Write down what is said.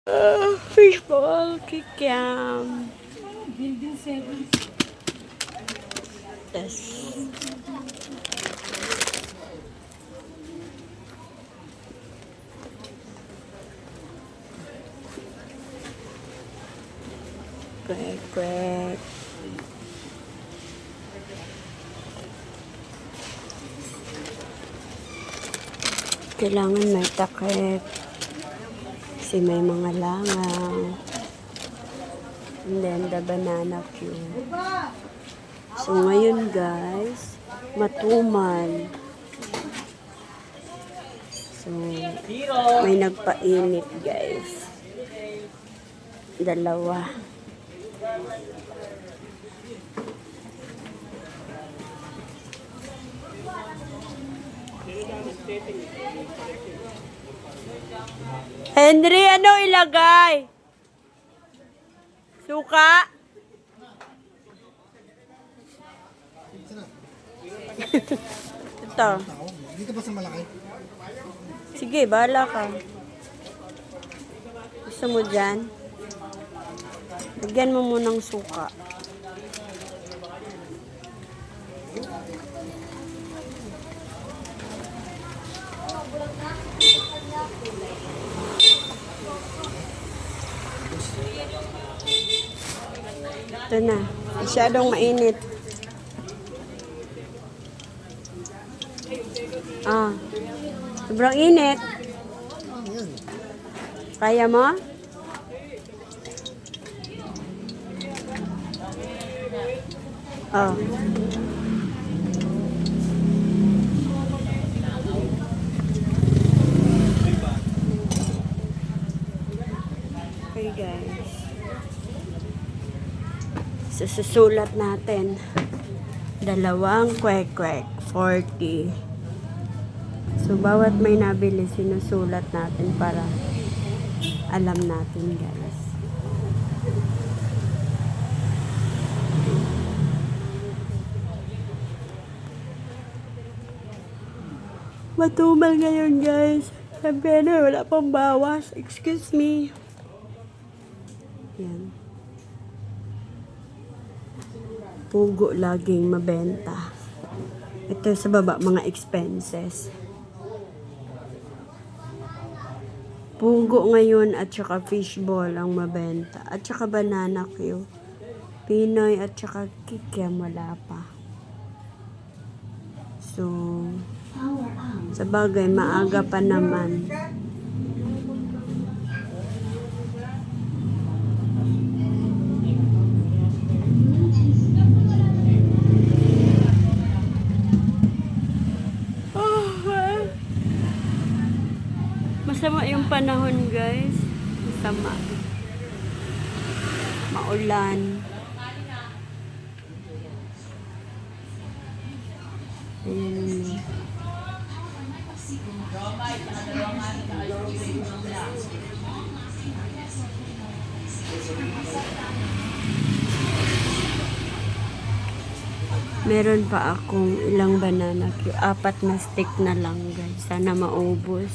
Fishball kikiam. Building 7. Yes. Quack, quack. Kailangan may takip. Kasi may mga langaw. And then the banana cue. So ngayon guys, matumal. So may nagpainit guys. Dalawa. Henry, ano ilagay? Suka? Ito. Dito ba sa malaki? Sige, bahala ka. Gusto mo dyan? Lagyan mo munang suka. Ito na. Masyadong mainit. Sobrang init. Kaya mo? Oh. Okay guys. Susulat natin. Dalawang kwek-kwek. 40. So, bawat may nabili, sinusulat natin para alam natin, guys. Matumal ngayon, guys. Sabi na, wala pang bawas. Excuse me. Yan. Pugo laging mabenta. Ito sa baba, mga expenses. Pugo ngayon at saka fishball ang mabenta. At saka banana cue. Pinoy at saka kikiam wala pa. So, sa bagay, maaga pa naman. Masama yung panahon, guys. Masama. Maulan. Meron pa akong ilang banana cue. 4 na stick na lang, guys. Sana maubos.